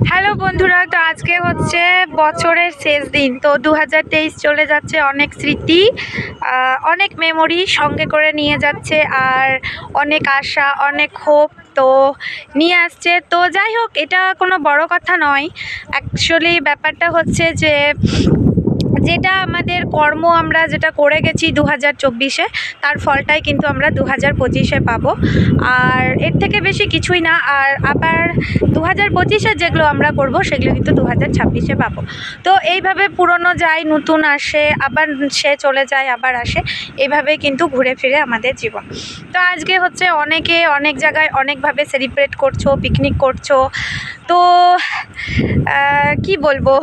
Hello বন্ধুরা, তো আজকে হচ্ছে বছরের শেষ দিন। তো 2023 চলে যাচ্ছে, অনেক স্মৃতি, অনেক মেমোরি সঙ্গে করে নিয়ে যাচ্ছে, আর অনেক আশা, অনেক হোপ তো নিয়ে আসছে। তো যাই হোক, এটা কোনো বড় কথা নয়। অ্যাকচুয়ালি ব্যাপারটা হচ্ছে যে যেটা আমাদের কর্ম, আমরা যেটা করে গেছি 2024-এ, তার ফলটাই কিন্তু আমরা 2025-এ পাবো। আর এর থেকে বেশি কিছুই না। আর আবার 2025-এ যেগুলো আমরা করব সেগুলো কিন্তু 2026-এ পাবো। তো এইভাবে পুরনো যায়, নতুন আসে, আবার সে চলে যায়, আবার আসে, এইভাবে কিন্তু ঘুরে ফিরে আমাদের জীবন। তো আজকে হচ্ছে অনেকে অনেক জায়গায় অনেকভাবে সেলিব্রেট করছো, পিকনিক করছো। তো কি বলবো,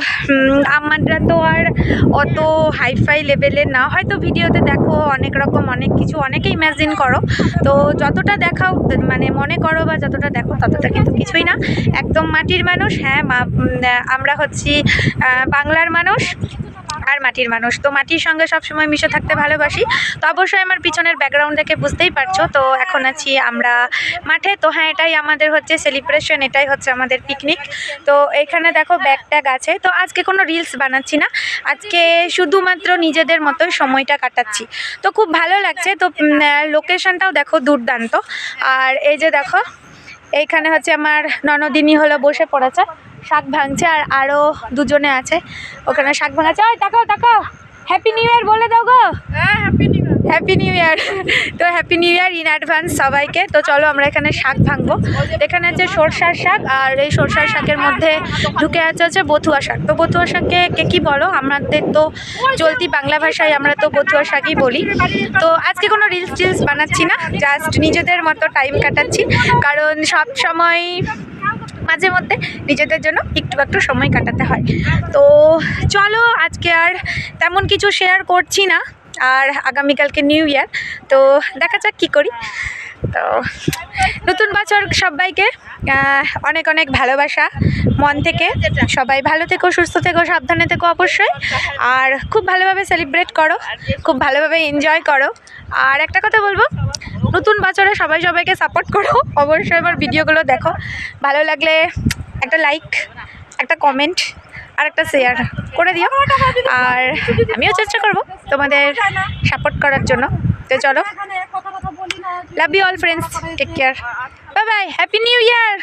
আমরা তো আর অত হাইফাই লেভেলের না। হয়তো ভিডিওতে দেখো অনেক রকম অনেক কিছু, অনেকে ইম্যাজিন করো। তো যতটা দেখাও, মানে মনে করো বা যতটা দেখো ততটা কিন্তু কিছুই না। একদম মাটির মানুষ। হ্যাঁ, আমরা হচ্ছি বাংলার মানুষ আর মাটির মানুষ। তো মাটির সঙ্গে সবসময় মিশে থাকতে ভালোবাসি। তো অবশ্যই আমার পিছনের ব্যাকগ্রাউন্ড দেখে বুঝতেই পারছো। তো এখন আছি আমরা মাঠে। তো হ্যাঁ, এটাই আমাদের হচ্ছে সেলিব্রেশন, এটাই হচ্ছে আমাদের পিকনিক। তো এখানে দেখো ব্যাগ ট্যাগ আছে। তো আজকে কোনো রিলস বানাচ্ছি না, আজকে শুধুমাত্র নিজেদের মতোই সময়টা কাটাচ্ছি। তো খুব ভালো লাগছে। তো লোকেশনটাও দেখো দুর্দান্ত। আর এই যে দেখো, এইখানে হচ্ছে আমার ননদিনী হলো বসে পড়েছে, শাক ভাঙছে, আর আরও দুজনে আছে ওখানে শাক ভাঙাচ্ছে। ওই তাকাও তাকাও, হ্যাপি নিউ ইয়ার বলে দাও গো। হ্যাঁ, happy new year, happy new year. তো happy new year in advance সবাইকে। তো চলো আমরা এখানে শাক ভাঙবো। এখানে আছে সরষার শাক, আর এই সরষার শাকের মধ্যে ঢুকে আছে হচ্ছে বথুয়া শাক। তো বথুয়া শাককে কে কী বলো, আমাদের তো চলতি বাংলা ভাষায় আমরা তো বথুয়া শাকই বলি। তো আজকে কোনো রিলস টিলস বানাচ্ছি না, জাস্ট নিজেদের মতো টাইম কাটাচ্ছি। কারণ সব সময় মাঝে মধ্যে নিজেদের জন্য একটু একটু সময় কাটাতে হয়। তো চলো, আজকে আর তেমন কিছু শেয়ার করছি না। আর আগামীকালকে নিউ ইয়ার, তো দেখা যাক কী করি। তো নতুন বছর সবাইকে অনেক অনেক ভালোবাসা মন থেকে। সবাই ভালো থেকো, সুস্থ থেকো, সাবধানে থেকো অবশ্যই। আর খুব ভালোভাবে সেলিব্রেট করো, খুব ভালোভাবে এনজয় করো। আর একটা কথা বলবো, নতুন বছরে সবাই সবাইকে সাপোর্ট করো। অবশ্যই আমার ভিডিওগুলো দেখো, ভালো লাগলে একটা লাইক, একটা কমেন্ট আর একটা শেয়ার করে দিও। আর আমিও চেষ্টা করব তোমাদের সাপোর্ট করার জন্য। তো চলো, love you all friends, take care, bye bye, happy new year.